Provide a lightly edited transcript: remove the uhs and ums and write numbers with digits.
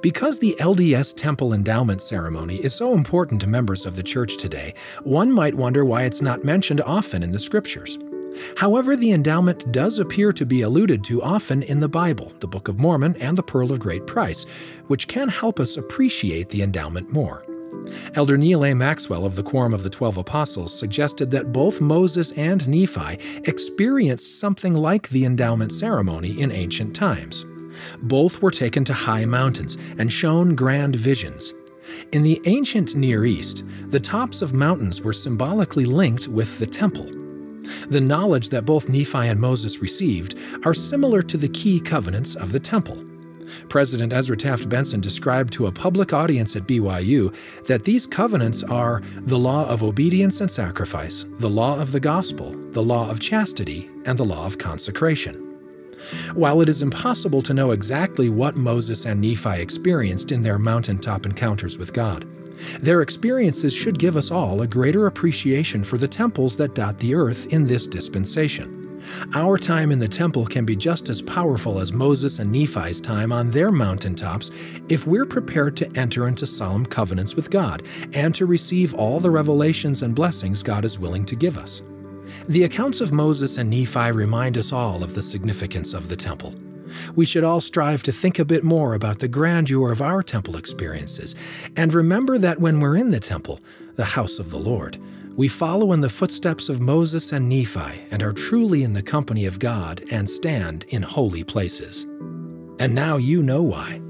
Because the LDS Temple Endowment Ceremony is so important to members of the Church today, one might wonder why it's not mentioned often in the Scriptures. However, the endowment does appear to be alluded to often in the Bible, the Book of Mormon, and the Pearl of Great Price, which can help us appreciate the endowment more. Elder Neal A. Maxwell of the Quorum of the 12 Apostles suggested that both Moses and Nephi experienced something like the endowment ceremony in ancient times. Both were taken to high mountains and shown grand visions. In the ancient Near East, the tops of mountains were symbolically linked with the temple. The knowledge that both Nephi and Moses received are similar to the key covenants of the temple. President Ezra Taft Benson described to a public audience at BYU that these covenants are the law of obedience and sacrifice, the law of the gospel, the law of chastity, and the law of consecration. While it is impossible to know exactly what Moses and Nephi experienced in their mountaintop encounters with God, their experiences should give us all a greater appreciation for the temples that dot the earth in this dispensation. Our time in the temple can be just as powerful as Moses and Nephi's time on their mountaintops if we're prepared to enter into solemn covenants with God and to receive all the revelations and blessings God is willing to give us. The accounts of Moses and Nephi remind us all of the significance of the temple. We should all strive to think a bit more about the grandeur of our temple experiences, and remember that when we're in the temple, the house of the Lord, we follow in the footsteps of Moses and Nephi and are truly in the company of God and stand in holy places. And now you know why.